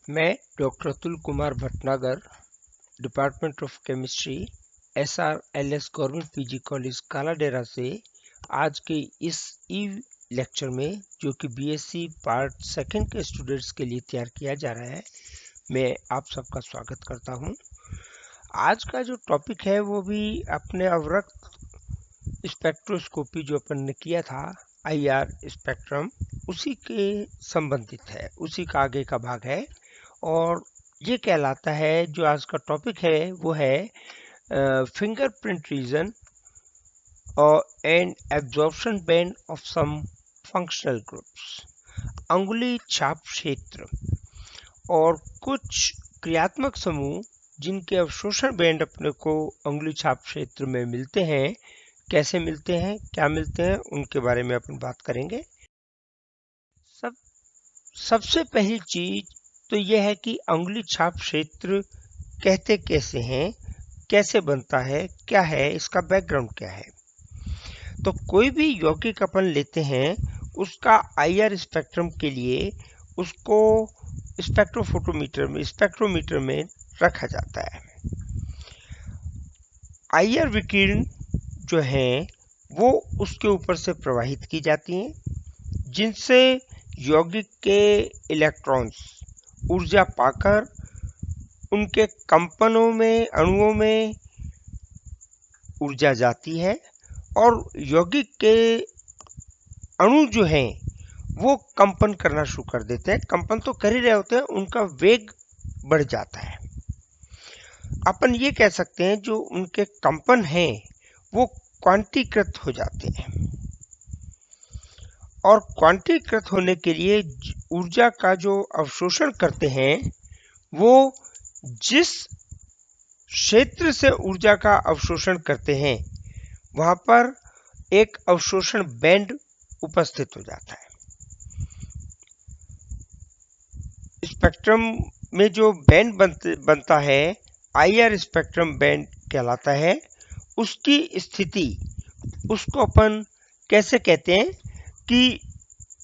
मैं doctor Atul Kumar Bhatnagar, department of chemistry, SRLS government PG college Kaladera से आज के इस ई लेक्चर में, जो कि बीएससी पार्ट सेकंड के स्टूडेंट्स के लिए तैयार किया जा रहा है, मैं आप सबका स्वागत करता हूं। आज का जो टॉपिक है वो भी अपने अवरक्त स्पेक्ट्रोस्कोपी जो अपन ने किया था, IR स्पेक्ट्रम, उसी के संबंधित है, उसी का आगे का भाग है। और ये कहलाता है, जो आज का टॉपिक है वो है फिंगरप्रिंट रीजन और and absorption band of some functional groups, अंगुली छाप क्षेत्र और कुछ क्रियात्मक समूह जिनके अवशोषण बैंड अपने को अंगुली छाप क्षेत्र में मिलते हैं। कैसे मिलते हैं, क्या मिलते हैं, उनके बारे में अपन बात करेंगे। सबसे पहली चीज तो यह है कि अंगुली छाप क्षेत्र कहते कैसे हैं, कैसे बनता है, क्या है इसका बैकग्राउंड, क्या है। तो कोई भी यौगिक अपन लेते हैं, उसका IR स्पेक्ट्रम के लिए उसको स्पेक्ट्रोमीटर में रखा जाता है। IR विकिरण जो है वो उसके ऊपर से प्रवाहित की जाती हैं, जिनसे यौगिक के इलेक्ट्रॉन्स ऊर्जा पाकर उनके कंपनों में, अणुओं में ऊर्जा जाती है और यौगिक के अणु जो हैं वो कंपन करना शुरू कर देते हैं। कंपन तो कर ही रहे होते हैं, उनका वेग बढ़ जाता है। अपन ये कह सकते हैं जो उनके कंपन हैं वो क्वांटीकृत हो जाते हैं, और क्वांटीकृत होने के लिए ऊर्जा का जो अवशोषण करते हैं वो जिस क्षेत्र से ऊर्जा का अवशोषण करते हैं वहां पर एक अवशोषण बैंड उपस्थित हो जाता है। स्पेक्ट्रम में जो बैंड बनता है, IR स्पेक्ट्रम बैंड कहलाता है। उसकी स्थिति, उसको अपन कैसे कहते हैं कि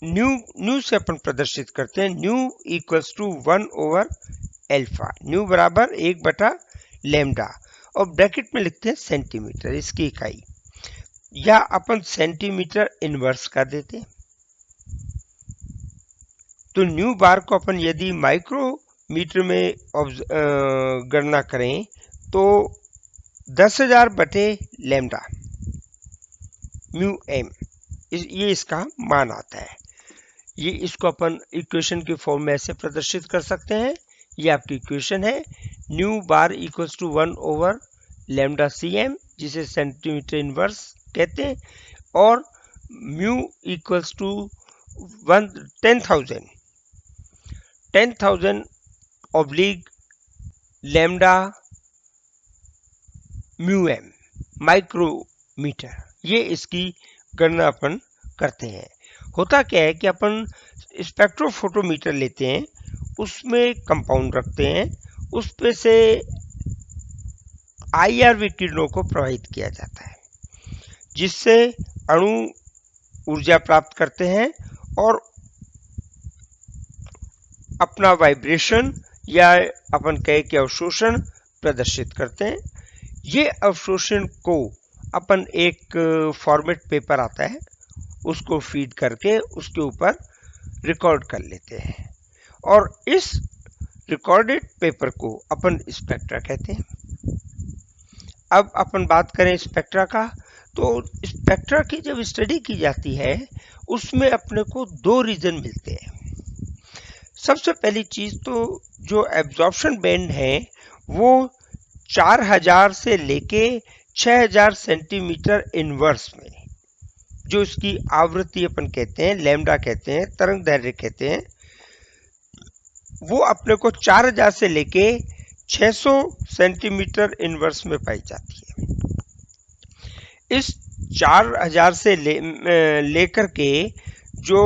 न्यू से अपन प्रदर्शित करते हैं। न्यू इक्वल्स टू 1/अल्फा, न्यू बराबर 1/लैम्डा, और ब्रैकेट में लिखते हैं सेंटीमीटर, इसकी इकाई, या अपन सेंटीमीटर इनवर्स कर देते हैं। तो न्यू बार को अपन यदि माइक्रोमीटर में गणना करें तो 10,000/लैम्डा म्यू एम, ये इसका मान आता है। ये इसको अपन इक्वेशन की फॉर्म में ऐसे प्रदर्शित कर सकते हैं। ये आपकी इक्वेशन है, न्यू बार इक्वल्स टू 1/लैम्डा CM, जिसे सेंटीमीटर इनवर्स कहते हैं, और mu equals to 10,000 oblique lambda mu m micrometre. ये इसकी गणना अपन करते हैं। होता क्या है कि अपन स्पेक्ट्रोफोटोमीटर लेते हैं, उसमें कंपाउंड रखते हैं, उस पे से IR विकिरणों को प्रवाहित किया जाता है, जिससे अणु ऊर्जा प्राप्त करते हैं और अपना वाइब्रेशन या अपन कहे कि अवशोषण प्रदर्शित करते हैं। ये अवशोषण को अपन एक फॉर्मेट पेपर आता है, उसको फीड करके उसके ऊपर रिकॉर्ड कर लेते हैं, और इस रिकॉर्डेड पेपर को अपन स्पेक्ट्रा कहते हैं। अब अपन बात करें स्पेक्ट्रा का, तो स्पेक्ट्रा की जब स्टडी की जाती है उसमें अपने को दो रीजन मिलते हैं। सबसे पहली चीज तो जो एब्जॉर्प्शन बैंड है वो 4000 से लेके 6000 सेंटीमीटर इनवर्स में, जो इसकी आवृत्ति अपन कहते हैं, लैम्डा कहते हैं, तरंग दैर्घ्य कहते हैं, वो अपने को 4000 से लेके 600 सेंटीमीटर इनवर्स में पाई जाती है। इस 4000 से लेकर के जो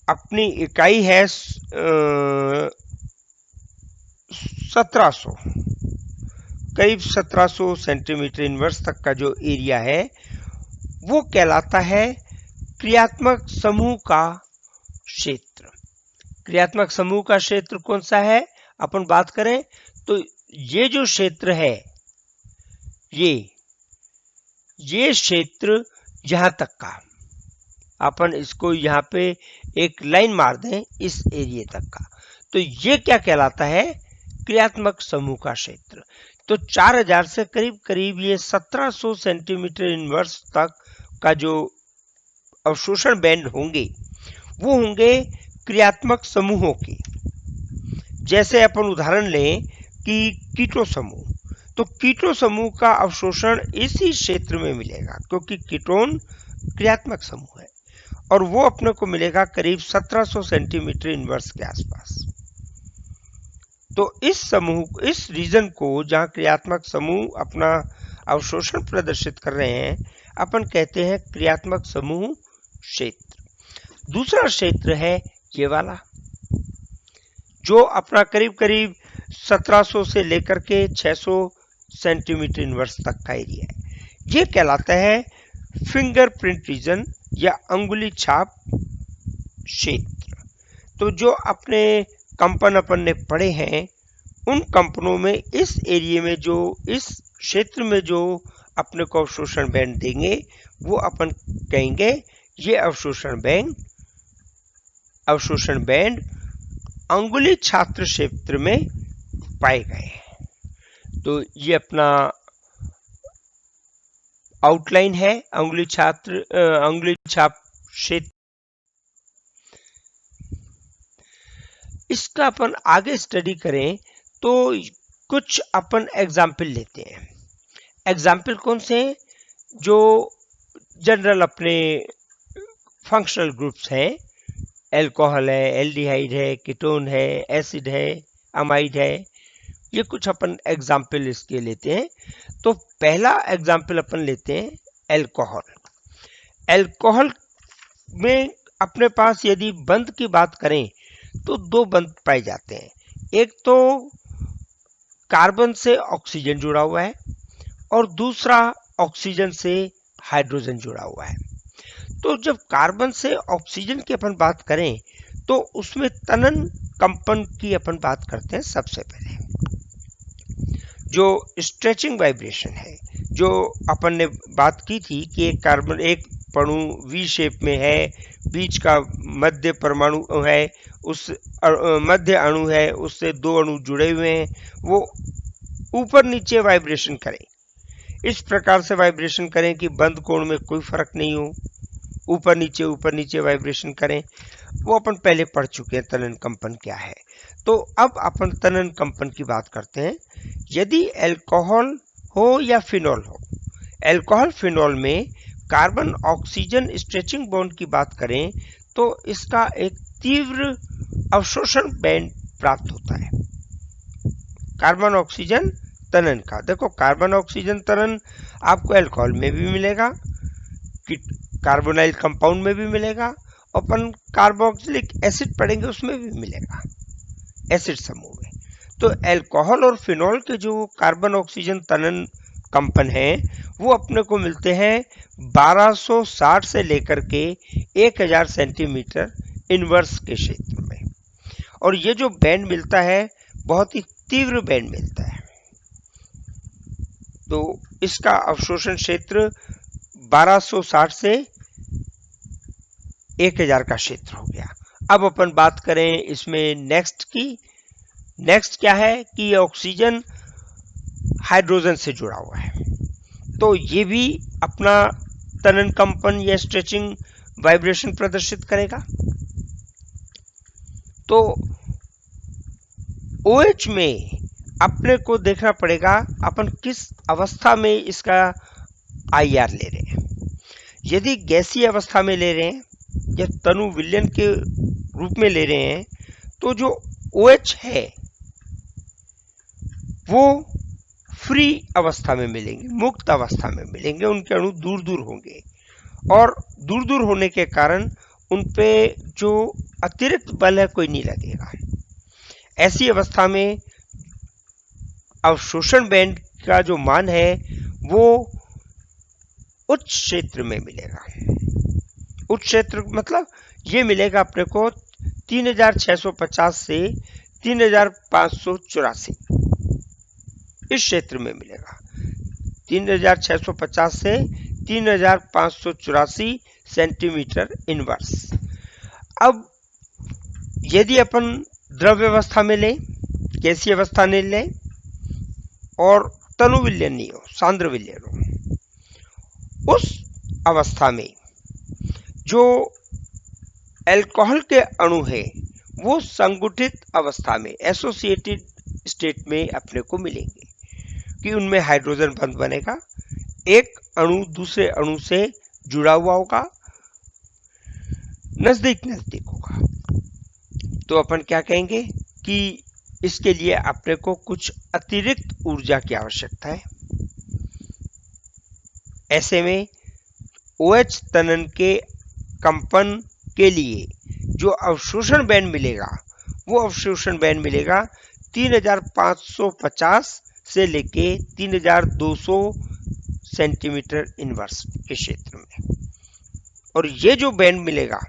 अपनी इकाई है 1700, करीब 1700 सेंटीमीटर इनवर्स तक का जो एरिया है वो कहलाता है क्रियात्मक समूह का क्षेत्र। क्रियात्मक समूह का क्षेत्र कौन सा है अपन बात करें तो ये जो क्षेत्र है ये क्षेत्र यहां तक का, अपन इसको यहाँ पे एक लाइन मार दें इस एरिया तक का, तो ये क्या कहलाता है, क्रियात्मक समूह का क्षेत्र। तो 4000 से करीब करीब ये 1700 सेंटीमीटर इनवर्स तक का जो अवशोषण बैंड होंगे वो होंगे क्रियात्मक समूहों के। जैसे अपन उदाहरण लें कि कीटो समूह, तो कीटो समूह का अवशोषण इसी क्षेत्र में मिलेगा क्योंकि कीटोन क्रियात्मक समूह है और वो अपने को मिलेगा करीब 1700 सेंटीमीटर इनवर्स के आसपास। तो इस रीजन को जहां क्रियात्मक समूह अपना अवशोषण प्रदर्शित कर रहे हैं अपन कहते हैं क्रियात्मक समूह क्षेत्र। दूसरा क्षेत्र है ये वाला जो अपना करीब करीब 1700 से लेकर के 600 सेंटीमीटर इनवर्स तक का एरिया है। ये कहलाता है फिंगरप्रिंट रीजन या अंगुली छाप क्षेत्र। तो जो अपने कंपन अपन ने पढ़े हैं उन कंपनों में इस एरिया में जो इस क्षेत्र में जो अपने को अवशोषण बैंड देंगे वो अपन कहेंगे ये अवशोषण बैंड अंगुली छात्र क्षेत्र में पाए गए हैं। तो ये अपना आउटलाइन है अंगुली छाप क्षेत्र। इसका अपन आगे स्टडी करें तो कुछ अपन एग्जाम्पल लेते हैं। एग्जाम्पल कौन से हैं, जो जनरल अपने फंक्शनल ग्रुप्स हैं, एल्कोहल है, एल्डिहाइड है, कीटोन है, एसिड है, अमाइड है, ये कुछ अपन एग्जाम्पल इसके लेते हैं। तो पहला एग्जाम्पल अपन लेते हैं एल्कोहल। एल्कोहल में अपने पास यदि बंध की बात करें तो दो बंध पाए जाते हैं, एक तो कार्बन से ऑक्सीजन जुड़ा हुआ है और दूसरा ऑक्सीजन से हाइड्रोजन जुड़ा हुआ है। तो जब कार्बन से ऑक्सीजन की अपन बात करें तो उसमें तनन कंपन की अपन बात करते हैं। सबसे पहले जो स्ट्रेचिंग वाइब्रेशन है, जो अपन ने बात की थी कि एक कार्बन एक परमाणु वी शेप में है, बीच का मध्य परमाणु है, उस मध्य अणु है, उससे दो अणु जुड़े हुए हैं, वो ऊपर नीचे वाइब्रेशन करें, इस प्रकार से वाइब्रेशन करें कि बंद कोण में कोई फर्क नहीं हो, ऊपर नीचे वाइब्रेशन करें। वो अपन पहले पढ़ चुके हैं तनन कंपन क्या है। तो अब अपन तनन कंपन की बात करते हैं। यदि अल्कोहल हो या फिनॉल हो, अल्कोहल फिनॉल में कार्बन ऑक्सीजन स्ट्रेचिंग बॉन्ड की बात करें तो इसका एक तीव्र अवशोषण बैंड प्राप्त होता है कार्बन ऑक्सीजन तनन का। देखो कार्बन ऑक्सीजन तनन आपको अल्कोहल में भी मिलेगा, कार्बोनाइल कंपाउंड में भी मिलेगा, अपन कार्बोक्सिलिक एसिड पढ़ेंगे उसमें भी मिलेगा, एसिड समूह में। तो अल्कोहल और फिनॉल के जो कार्बन ऑक्सीजन तनन कंपन है वो अपने को मिलते हैं 1260 से लेकर के 1000 सेंटीमीटर इनवर्स के क्षेत्र में, और ये जो बैंड मिलता है बहुत ही तीव्र बैंड मिलता है। तो इसका अवशोषण क्षेत्र 1260 से 1000 का क्षेत्र हो गया। अब अपन बात करें इसमें नेक्स्ट की। नेक्स्ट क्या है कि ये ऑक्सीजन हाइड्रोजन से जुड़ा हुआ है, तो ये भी अपना तनन कंपन या स्ट्रेचिंग वाइब्रेशन प्रदर्शित करेगा। तो OH में अपने को देखना पड़ेगा अपन किस अवस्था में इसका IR ले रहे हैं। यदि गैसीय अवस्था में ले रहे हैं या तनु विलयन के रूप में ले रहे हैं तो जो OH है वो फ्री अवस्था में मिलेंगे, मुक्त अवस्था में मिलेंगे, उनके अणु दूर दूर होंगे और दूर दूर होने के कारण उन पे जो अतिरिक्त बल है कोई नहीं लगेगा। ऐसी अवस्था में अवशोषण बैंड का जो मान है वो उच्च क्षेत्र में मिलेगा। उच्च क्षेत्र मतलब ये मिलेगा अपने को 3650 से 3584 इस क्षेत्र में मिलेगा। 3650 से 3584 सेंटीमीटर इनवर्स। अब यदि अपन द्रव्य अवस्था में लें, गैसीय अवस्था नहीं लें और तनु विलयन नहीं हो, सांद्र विलयन हो, उस अवस्था में जो अल्कोहल के अणु है वो संगुठित अवस्था में, एसोसिएटेड स्टेट में अपने को मिलेंगे कि उनमें हाइड्रोजन बंध बनेगा, एक अणु दूसरे अणु से जुड़ा हुआ होगा, नजदीक नजदीक होगा। तो अपन क्या कहेंगे कि इसके लिए अपने को कुछ अतिरिक्त ऊर्जा की आवश्यकता है। ऐसे में OH तनन के कंपन के लिए जो अवशोषण बैंड मिलेगा वो अवशोषण बैंड मिलेगा 3550 से लेके 3200 सेंटीमीटर इनवर्स के क्षेत्र में। और ये जो बैंड मिलेगा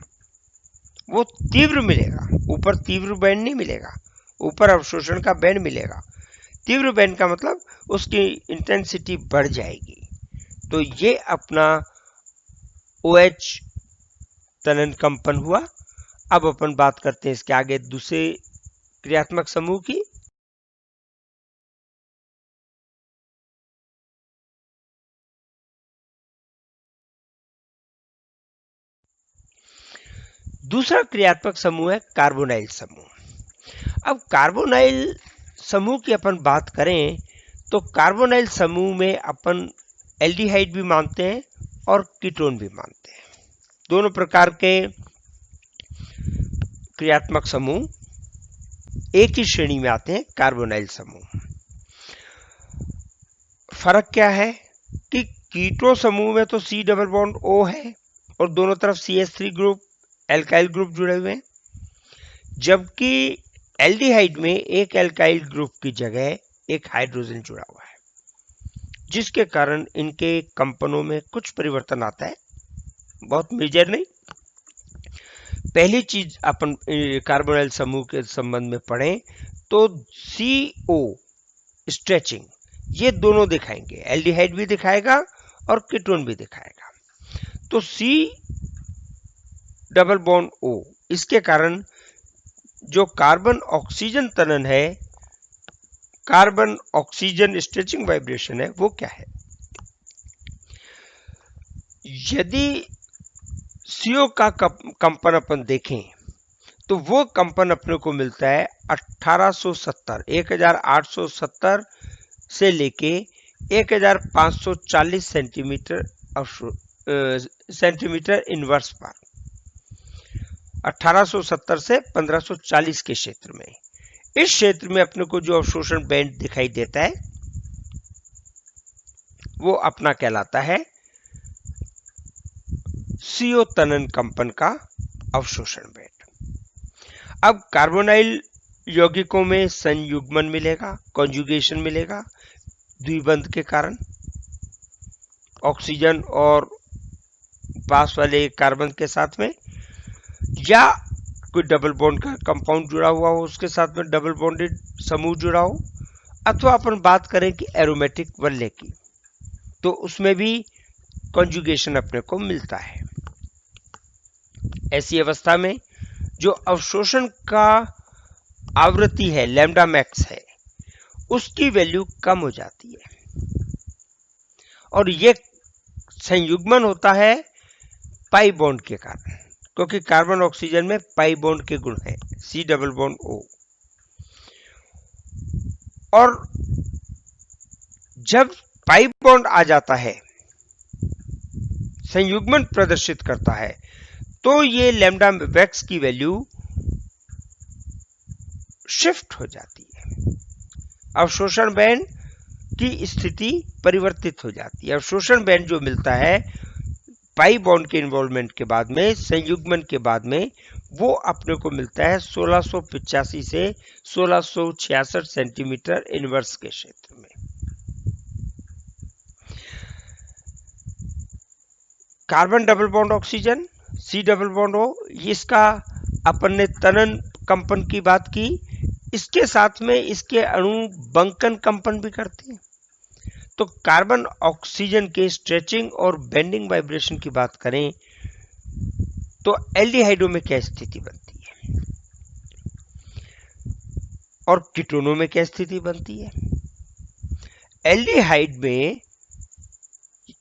वो तीव्र मिलेगा, ऊपर तीव्र बैंड नहीं मिलेगा, ऊपर अवशोषण का बैंड मिलेगा। तीव्र बैंड का मतलब उसकी इंटेंसिटी बढ़ जाएगी। तो ये अपना OH तनन कंपन हुआ। अब अपन बात करते हैं इसके आगे दूसरे क्रियात्मक समूह की। दूसरा क्रियात्मक समूह है कार्बोनाइल समूह। अब कार्बोनाइल समूह की अपन बात करें तो कार्बोनाइल समूह में अपन एल्डिहाइड भी मानते हैं और कीटोन भी मानते हैं। दोनों प्रकार के क्रियात्मक समूह एक ही श्रेणी में आते हैं, कार्बोनाइल समूह। फर्क क्या है कि कीटो समूह में तो C डबल बॉन्ड O है और दोनों तरफ CH3 ग्रुप, एल्काइल ग्रुप जुड़े हुए हैं, जबकि एल्डिहाइड में एक एल्काइल ग्रुप की जगह एक हाइड्रोजन जुड़ा हुआ है, जिसके कारण इनके कंपनों में कुछ परिवर्तन आता है, बहुत मेजर नहीं। पहली चीज अपन कार्बोनाइल समूह के संबंध में पढ़ें तो CO स्ट्रेचिंग ये दोनों दिखाएंगे, एल्डिहाइड भी दिखाएगा और कीटोन भी दिखाएगा। तो C डबल बॉन्ड O, इसके कारण जो कार्बन ऑक्सीजन तनन है, कार्बन ऑक्सीजन स्ट्रेचिंग वाइब्रेशन है, वो क्या है? यदि CO का कंपन अपन देखें तो वो कंपन अपने को मिलता है 1870 से लेके 1540 सेंटीमीटर इनवर्स पर, 1870 से 1540 के क्षेत्र में। इस क्षेत्र में अपने को जो अवशोषण बैंड दिखाई देता है वो अपना कहलाता है CO तनन कंपन का अवशोषण बैंड। अब कार्बोनाइल यौगिकों में संयुग्मन मिलेगा, कॉन्जुगेशन मिलेगा द्विबंध के कारण, ऑक्सीजन और पास वाले कार्बन के साथ में, या कोई डबल बॉन्ड का कंपाउंड जुड़ा हुआ हो उसके साथ में डबल बॉन्डेड समूह जुड़ा हो, अथवा अपन बात करें कि एरोमेटिक वलय की, तो उसमें भी कॉन्जुगेशन अपने को मिलता है। ऐसी अवस्था में जो अवशोषण का आवृत्ति है, लैम्डा मैक्स है, उसकी वैल्यू कम हो जाती है और ये संयुग्मन होता है पाई बॉन्ड के कारण, क्योंकि कार्बन ऑक्सीजन में पाई बॉन्ड के गुण है, C डबल बॉन्ड O। और जब पाई बॉन्ड आ जाता है, संयुग्मन प्रदर्शित करता है, तो ये लैम्डा मैक्स की वैल्यू शिफ्ट हो जाती है, अवशोषण बैंड की स्थिति परिवर्तित हो जाती है। अवशोषण बैंड जो मिलता है पाई बॉन्ड के इन्वॉल्वमेंट के बाद में, संयुग्मन के बाद में, वो अपने को मिलता है 1685 से 1666 सेंटीमीटर इनवर्स के क्षेत्र में। Carbon double bond oxygen, C double bond O, इसका अपन ने तनन कंपन की बात की, इसके साथ में इसके अणु बंकन कंपन भी करते हैं। तो कार्बन ऑक्सीजन के स्ट्रेचिंग और बेंडिंग वाइब्रेशन की बात करें तो एल्डिहाइडों में क्या स्थिति बनती है और कीटोनों में क्या स्थिति बनती है। एल्डिहाइड में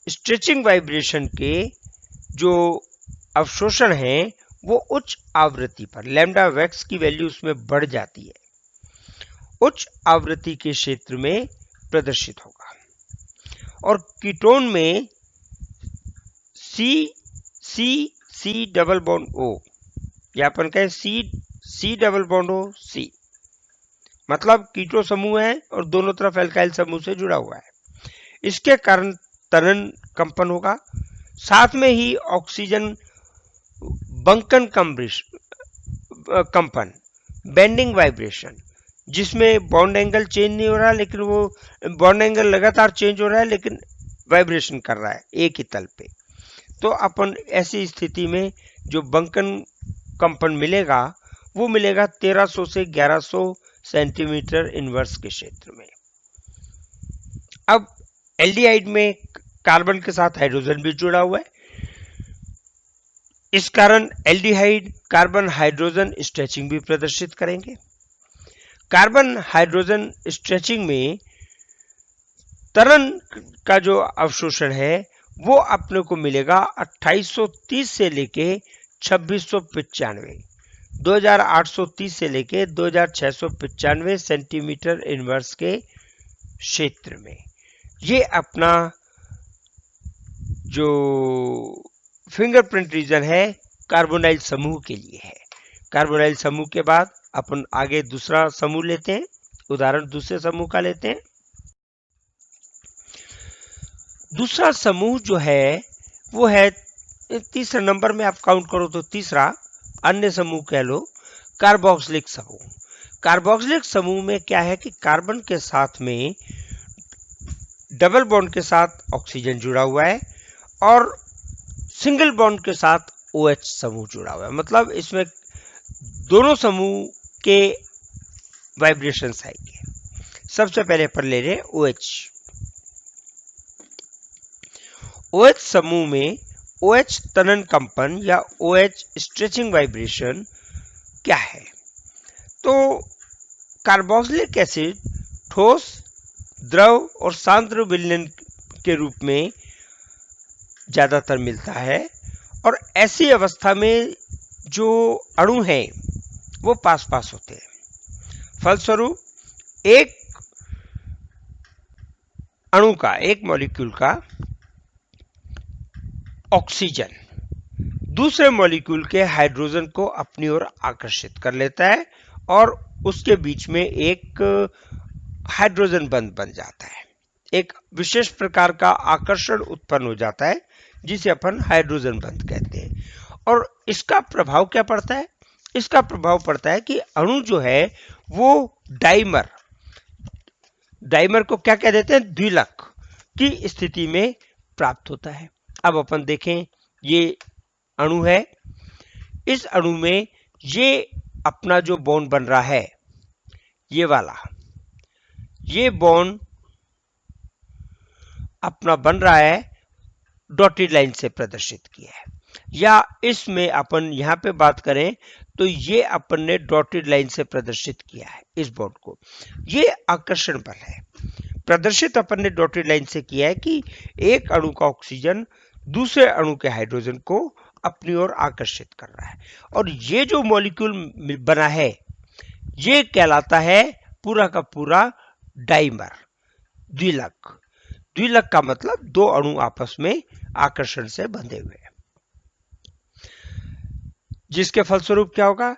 स्ट्रेचिंग वाइब्रेशन के जो अवशोषण है वो उच्च आवृत्ति पर लैम्डा वैक्स की वैल्यू उसमें बढ़ जाती है, उच्च आवृत्ति के क्षेत्र में प्रदर्शित होगा। और कीटोन में सी डबल बॉन्ड ओ या अपन कहें सी डबल बॉन्ड ओ सी, मतलब कीटो समूह है और दोनों तरफ एल्काइल समूह से जुड़ा हुआ है। इसके कारण तनन कंपन होगा, साथ में ही ऑक्सीजन बंकन कंपन, बेंडिंग वाइब्रेशन, जिसमें बॉन्ड एंगल चेंज नहीं हो रहा लेकिन वो बॉन्ड एंगल लगातार चेंज हो रहा है लेकिन वाइब्रेशन कर रहा है एक ही तल पे। तो अपन ऐसी स्थिति में जो बंकन कंपन मिलेगा वो मिलेगा 1300 से 1100 सेंटीमीटर इनवर्स के क्षेत्र में। अब एल्डिहाइड में कार्बन के साथ हाइड्रोजन भी जुड़ा हुआ है, इस कारण एल्डिहाइड कार्बन हाइड्रोजन स्ट्रेचिंग भी प्रदर्शित करेंगे। कार्बन हाइड्रोजन स्ट्रेचिंग में तरन का जो अवशोषण है वो अपने को मिलेगा 2830 से लेके 2695, 2830 से लेके 2695 सेंटीमीटर इनवर्स के क्षेत्र में। ये अपना जो फिंगरप्रिंट रीजन है कार्बोनाइल समूह के लिए है। कार्बोनाइल समूह के बाद अपन आगे दूसरा समूह लेते हैं, उदाहरण दूसरे समूह का लेते हैं। दूसरा समूह जो है वो है तीसरे नंबर में, आप काउंट करो तो तीसरा अन्य समूह कह लो, कार्बोक्सिलिक समूह। कार्बोक्सिलिक समूह में क्या है कि कार्बन के साथ में डबल बॉन्ड के साथ ऑक्सीजन जुड़ा हुआ है और सिंगल बॉन्ड के साथ OH समूह जुड़ा हुआ है, मतलब इसमें दोनों समूह के वाइब्रेशंस आएंगे। सबसे पहले पर ले रहे OH। OH समूह में OH तनन कंपन या OH स्ट्रेचिंग वाइब्रेशन क्या है। तो कार्बोक्सिलिक एसिड ठोस, द्रव और सांद्र विलयन के रूप में ज्यादातर मिलता है और ऐसी अवस्था में जो अणु हैं वो पास पास होते हैं। फलस्वरूप एक अणु का, एक मॉलिक्यूल का ऑक्सीजन दूसरे मॉलिक्यूल के हाइड्रोजन को अपनी ओर आकर्षित कर लेता है और उसके बीच में एक हाइड्रोजन बंध बन जाता है। एक विशेष प्रकार का आकर्षण उत्पन्न हो जाता है जिसे अपन हाइड्रोजन बंध कहते हैं। और इसका प्रभाव क्या पड़ता है? इसका प्रभाव पड़ता है कि अणु जो है वो डाइमर को क्या कह देते हैं, द्विलक की स्थिति में प्राप्त होता है। अब अपन देखें, ये अणु है, इस अणु में ये अपना जो बॉन्ड बन रहा है, ये वाला, ये बॉन्ड अपना बन रहा है डॉटेड लाइन से प्रदर्शित किया है, या इसमें अपन यहां पे बात करें तो ये अपन ने डॉटेड लाइन से प्रदर्शित किया है इस बॉन्ड को। ये आकर्षण बल है, प्रदर्शित अपन ने डॉटेड लाइन से किया है कि एक अणु का ऑक्सीजन दूसरे अणु के हाइड्रोजन को अपनी ओर आकर्षित कर रहा है। और ये जो मॉलिक्यूल बना है ये कहलाता है पूरा का पूरा डाइमर, द्विलक। द्विलक का मतलब दो अणु आपस में आकर्षण से बंधे हुए हैं, जिसके फलस्वरूप क्या होगा,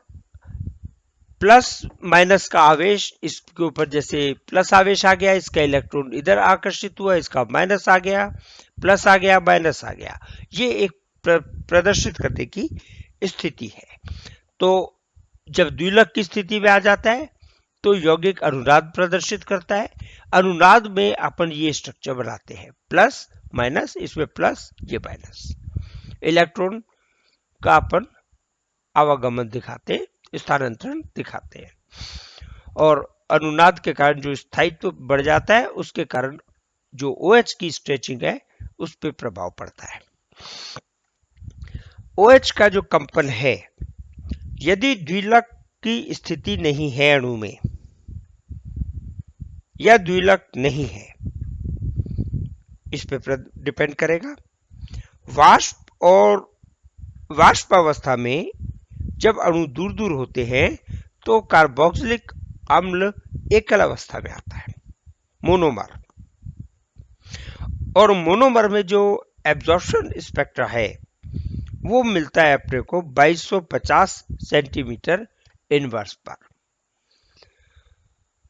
प्लस माइनस का आवेश इसके ऊपर, जैसे प्लस आवेश आ गया, इसका इलेक्ट्रॉन इधर आकर्षित हुआ, इसका माइनस आ गया, प्लस आ गया, माइनस आ गया। ये एक प्रदर्शित करने की स्थिति है। तो जब द्विलक की स्थिति में आ जाता है तो यौगिक अनुनाद प्रदर्शित करता है। अनुनाद में अपन ये स्ट्रक्चर बनाते हैं, प्लस माइनस, इसमें प्लस, ये माइनस, इलेक्ट्रॉन का अपन आवागमन दिखाते हैं, स्थानांतरण दिखाते हैं। और अनुनाद के कारण जो स्थायित्व बढ़ जाता है, उसके कारण जो OH की स्ट्रेचिंग है उस पर प्रभाव पड़ता है। OH का जो कंपन है, यदि द्विलक की स्थिति नहीं है अणु में या द्विलक नहीं है, इस पे डिपेंड करेगा। वाष्प और वाष्पावस्था में जब अणु दूर दूर होते हैं तो कार्बोक्सिलिक अम्ल एकल अवस्था में आता है, मोनोमर। और मोनोमर में जो एब्जॉर्प्शन स्पेक्ट्रा है वो मिलता है अपने को 2250 सेंटीमीटर इनवर्स पर।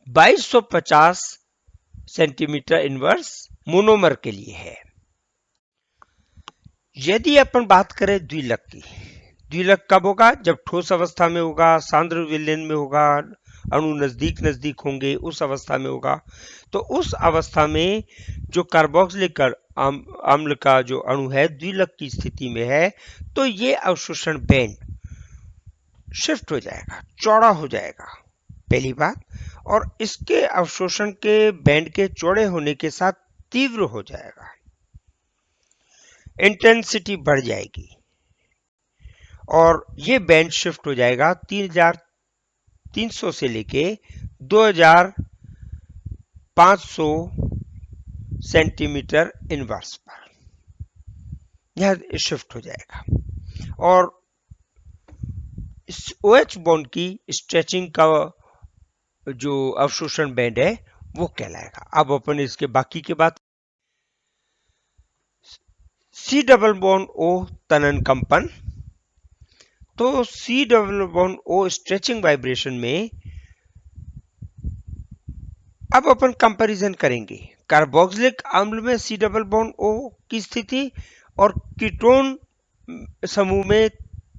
2250 सेंटीमीटर इनवर्स मोनोमर के लिए है। यदि अपन बात करें द्विलक की, द्विलक कब होगा? जब ठोस अवस्था में होगा, सांद्र विलयन में होगा, अणु नजदीक नजदीक होंगे, उस अवस्था में होगा। तो उस अवस्था में जो कार्बोक्सिलिक अम्ल का जो अणु है द्विलक की स्थिति में है, तो ये अवशोषण बैंड शिफ्ट हो जाएगा, चौड़ा हो जाएगा, पहली बात। और इसके अवशोषण के बैंड के चौड़े होने के साथ तीव्र हो जाएगा, इंटेंसिटी बढ़ जाएगी, और ये बैंड शिफ्ट हो जाएगा 3300 से लेके 2500 सेंटीमीटर इनवर्स पर यह शिफ्ट हो जाएगा। और इस OH बॉन्ड की स्ट्रेचिंग का जो अवशोषण बैंड है वो कहलाएगा। अब अपन इसके बाकी की बात, C डबल बॉन्ड O तनन कंपन। तो C double bond O stretching vibration में अब अपन कंपैरिजन करेंगे कार्बोक्सिलिक अम्ल में C डबल बॉन्ड O की स्थिति और कीटोन समूह में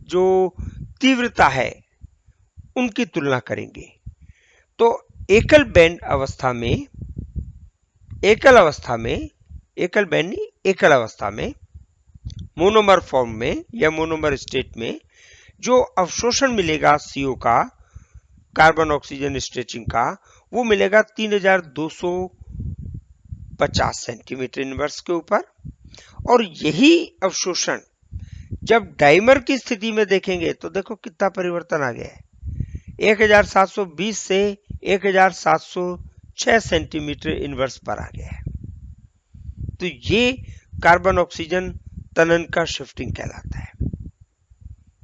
जो तीव्रता है उनकी तुलना करेंगे। तो एकल बैंड अवस्था में, एकल बैंड नहीं, एकल अवस्था में, मोनोमर फॉर्म में या मोनोमर स्टेट में जो अवशोषण मिलेगा CO का, कार्बन ऑक्सीजन स्ट्रेचिंग का, वो मिलेगा 3250 सेंटीमीटर इनवर्स के ऊपर। और यही अवशोषण जब डाइमर की स्थिति में देखेंगे तो देखो कितना परिवर्तन आ गया है, 1720 से 1706 सेंटीमीटर इनवर्स पर आ गया है। तो ये कार्बन ऑक्सीजन तनन का शिफ्टिंग कहलाता है।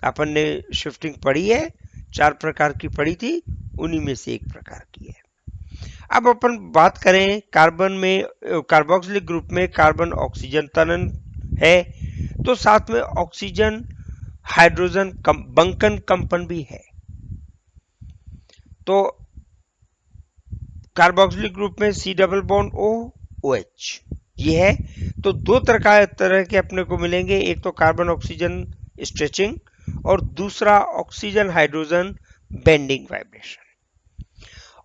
अपन ने शिफ्टिंग पढ़ी है, 4 प्रकार की पढ़ी थी, उन्हीं में से एक प्रकार की है। अब अपन बात करें कार्बन में, कार्बोक्सिलिक ग्रुप में कार्बन ऑक्सीजन तनन है, तो साथ में ऑक्सीजन हाइड्रोजन बंकन कंपन भी है। तो कार्बोक्सिलिक ग्रुप में C double bond O OH ये है। तो दो तरह के अपने को मिलेंगे, एक तो कार्बन ऑक्सीजन स्ट्रेचिंग और दूसरा ऑक्सीजन हाइड्रोजन बेंडिंग वाइब्रेशन।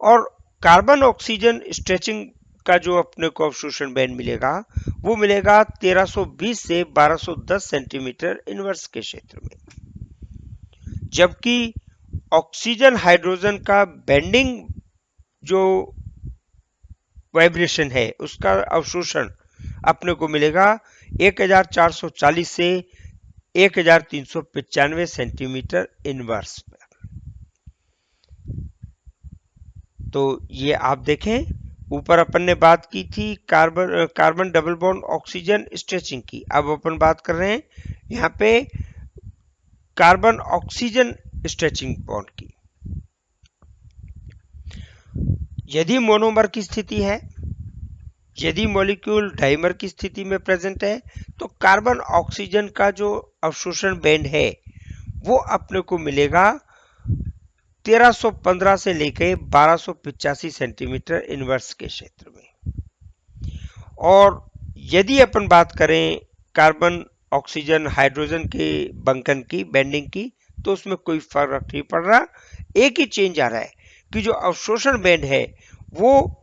और कार्बन ऑक्सीजन स्ट्रेचिंग का जो अपने को अवशोषण बैंड मिलेगा वो मिलेगा 1320 से 1210 सेंटीमीटर इनवर्स के क्षेत्र में, जबकि ऑक्सीजन हाइड्रोजन का बेंडिंग जो वाइब्रेशन है उसका अवशोषण अपने को मिलेगा 1440 से 1395 सेंटीमीटर इनवर्स पर। तो ये आप देखें, ऊपर अपन ने बात की थी carbon double bond oxygen stretching की, अब अपन बात कर रहे हैं यहाँ पे कार्बन ऑक्सीजन स्ट्रेचिंग बॉन्ड की। यदि मोनोमर की स्थिति है, यदि मॉलिक्यूल डाइमर की स्थिति में प्रेजेंट है, तो कार्बन ऑक्सीजन का जो अवशोषण बैंड है वो अपने को मिलेगा 1315 से लेकर 1285 सेंटीमीटर इनवर्स के क्षेत्र में। और यदि अपन बात करें कार्बन ऑक्सीजन हाइड्रोजन के बंकन की, बेंडिंग की, तो उसमें कोई फर्क नहीं पड़ रहा, एक ही चेंज आ रहा है कि जो अवशोषण बैंड है वो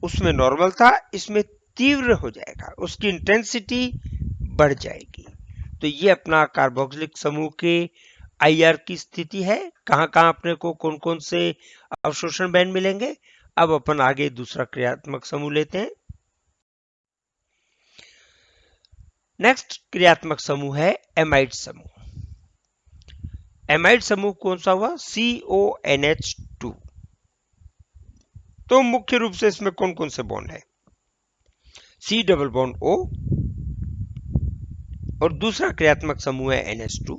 उसमें नॉर्मल था, इसमें तीव्र हो जाएगा, उसकी इंटेंसिटी बढ़ जाएगी। तो ये अपना कार्बोक्सिलिक समूह के IR की स्थिति है, कहां कहां अपने को कौन कौन से अवशोषण बैंड मिलेंगे। अब अपन आगे दूसरा क्रियात्मक समूह लेते हैं। नेक्स्ट क्रियात्मक समूह है एमाइड समूह। एमाइड समूह कौन सा हुआ? CONH2। तो मुख्य रूप से इसमें कौन कौन से बॉन्ड है? C डबल बॉन्ड O और दूसरा क्रियात्मक समूह है NH2।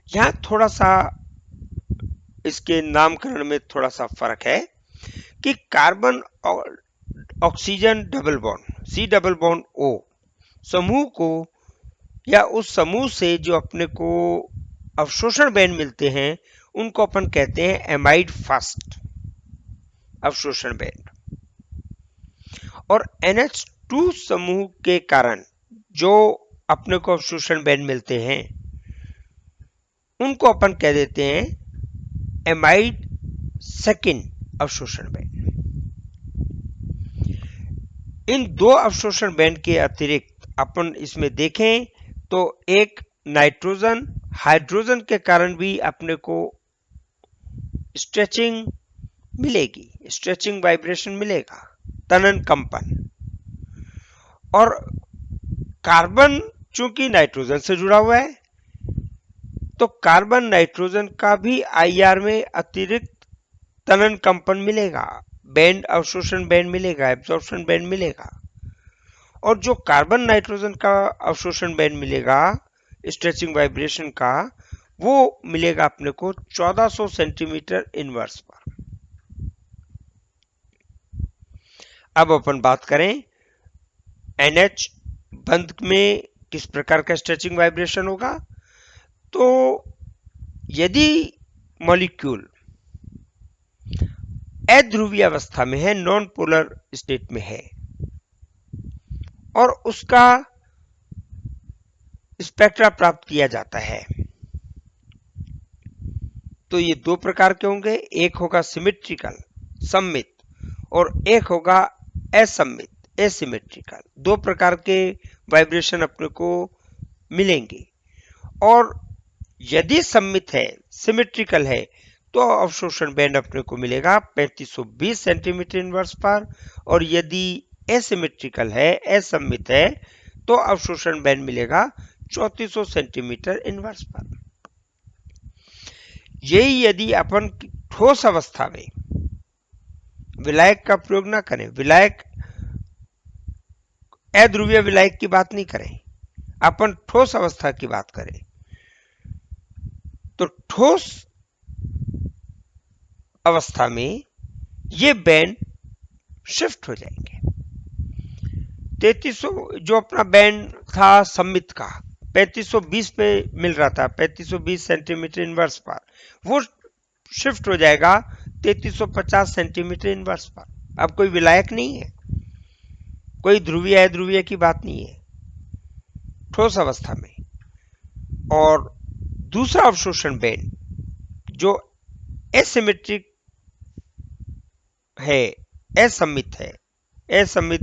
यहां थोड़ा सा इसके नामकरण में थोड़ा सा फर्क है कि कार्बन और oxygen double bond C double bond O समूह को या उस समूह से जो अपने को अवशोषण बैंड मिलते हैं उनको अपन कहते हैं एमाइड फर्स्ट अवशोषण बैंड। और NH2 समूह के कारण जो अपने को अवशोषण बैंड मिलते हैं उनको अपन कह देते हैं एमाइड सेकेंड अवशोषण बैंड। इन दो अवशोषण बैंड के अतिरिक्त अपन इसमें देखें तो एक नाइट्रोजन हाइड्रोजन के कारण भी अपने को स्ट्रेचिंग मिलेगी, स्ट्रेचिंग वाइब्रेशन मिलेगा, तनन कंपन। और कार्बन चूंकि नाइट्रोजन से जुड़ा हुआ है तो कार्बन नाइट्रोजन का भी IR में अतिरिक्त तनन कंपन मिलेगा, बैंड अवशोषण बैंड मिलेगा, एब्जॉर्प्शन बैंड मिलेगा। और जो कार्बन नाइट्रोजन का अवशोषण बैंड मिलेगा स्ट्रेचिंग वाइब्रेशन का, वो मिलेगा अपने को 1400 सेंटीमीटर इनवर्स पर। अब अपन बात करें NH बंध में किस प्रकार का स्ट्रेचिंग वाइब्रेशन होगा। तो यदि मॉलिक्यूल अध्रुवीय अवस्था में है, नॉन पोलर स्टेट में है और उसका स्पेक्ट्रा प्राप्त किया जाता है तो ये दो प्रकार के होंगे, एक होगा सिमेट्रिकल सममित और एक होगा असममित एसिमेट्रिकल। दो प्रकार के वाइब्रेशन अपने को मिलेंगे। और यदि सममित है, सिमेट्रिकल है, तो अवशोषण बैंड अपने को मिलेगा 3520 सेंटीमीटर इनवर्स पर। और यदि एसिमेट्रिकल है, असममित है, तो अवशोषण बैंड मिलेगा 3400 सेंटीमीटर इनवर्स पर। यही यदि अपन ठोस अवस्था में विलायक का प्रयोग ना करें, विलायक अध्रुवीय विलायक की बात नहीं करें, अपन ठोस अवस्था की बात करें, तो ठोस अवस्था में ये बैंड शिफ्ट हो जाएंगे। 3300 जो अपना बैंड था सममित का 3520 पे मिल रहा था, 3520 सेंटीमीटर इनवर्स पर, वो शिफ्ट हो जाएगा 3350 सेंटीमीटर इनवर्स पर। अब कोई विलायक नहीं है, कोई ध्रुवीय अध्रुवीय की बात नहीं है ठोस अवस्था में। और दूसरा अवशोषण बैंड जो एसिमेट्रिक है, असममित है, असममित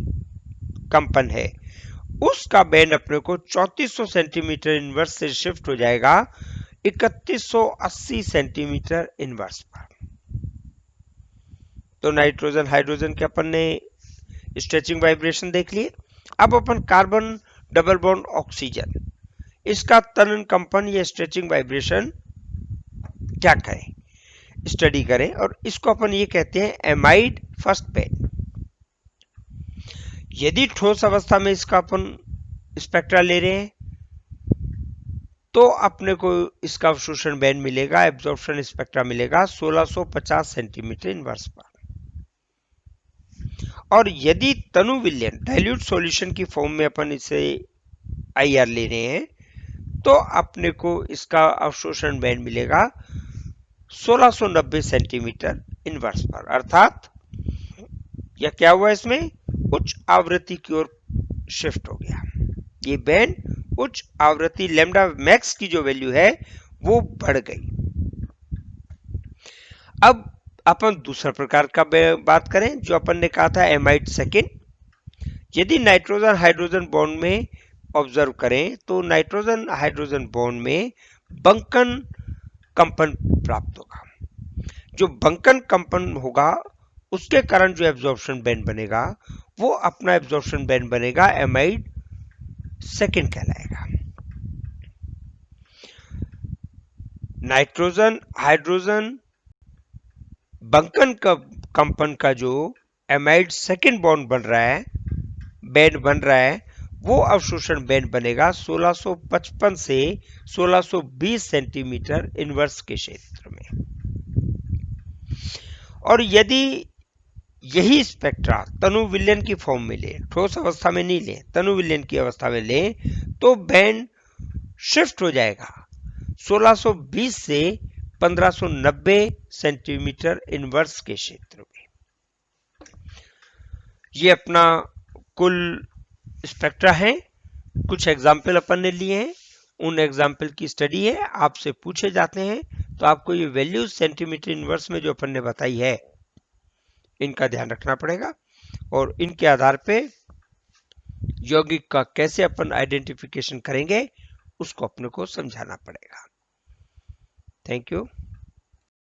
कंपन है, उसका बैंड अपने को 3400 सेंटीमीटर इनवर्स से शिफ्ट हो जाएगा 3180 सेंटीमीटर इनवर्स पर। तो नाइट्रोजन हाइड्रोजन के अपन ने स्ट्रेचिंग वाइब्रेशन देख लिए। अब अपन कार्बन डबल बॉन्ड ऑक्सीजन, इसका तनन कंपन या स्ट्रेचिंग वाइब्रेशन क्या करें, स्टडी करें। और इसको अपन ये कहते हैं एमाइड फर्स्ट बैंड। यदि ठोस अवस्था में इसका अपन स्पेक्ट्रा ले रहे हैं तो अपने को इसका अवशोषण बैंड मिलेगा, एब्जॉर्प्शन स्पेक्ट्रा मिलेगा 1650 सेंटीमीटर इनवर्स पर। और यदि तनु विलयन डाइल्यूट सॉल्यूशन की फॉर्म में अपन इसे IR ले रहे हैं तो अपने को इसका अवशोषण बैंड मिलेगा 1690 सेंटीमीटर इनवर्स पर। अर्थात यह क्या हुआ, इसमें उच्च आवृत्ति की ओर शिफ्ट हो गया। ये बैंड उच्च आवृत्ति लैम्डा मैक्स की जो वैल्यू है वो बढ़ गई। अब अपन दूसरा प्रकार का बात करें जो अपन ने कहा था एमाइड सेकेंड। यदि नाइट्रोजन हाइड्रोजन बॉन्ड में ऑब्जर्व करें तो नाइट्रोजन हाइड्रोजन बॉन्ड में बंकन कंपन प्राप्त होगा। जो बंकन कंपन होगा उसके कारण जो एब्जॉर्प्शन बैंड बनेगा वो अपना एब्जॉर्प्शन बैंड बनेगा एमाइड सेकेंड कहलाएगा। नाइट्रोजन हाइड्रोजन बंकन कंपन का जो एमाइड सेकेंड बॉन्ड बन रहा है, बैंड बन रहा है, वो अवशोषण बैंड बनेगा 1655 से 1620 सेंटीमीटर इनवर्स के क्षेत्र में। और यदि यही स्पेक्ट्रा तनु विलयन की फॉर्म में ले, ठोस अवस्था में नहीं ले, तनु विलयन की अवस्था में ले, तो बैंड शिफ्ट हो जाएगा 1620 से 1590 सेंटीमीटर इनवर्स के क्षेत्र में। ये अपना कुल स्पेक्ट्रा है। कुछ एग्जाम्पल अपन ने लिए हैं, उन एग्जाम्पल की स्टडी है, आपसे पूछे जाते हैं तो आपको ये वैल्यूज सेंटीमीटर इनवर्स में जो अपन ने बताई है इनका ध्यान रखना पड़ेगा और इनके आधार पे यौगिक का कैसे अपन आइडेंटिफिकेशन करेंगे उसको अपने को समझाना पड़ेगा। Thank you.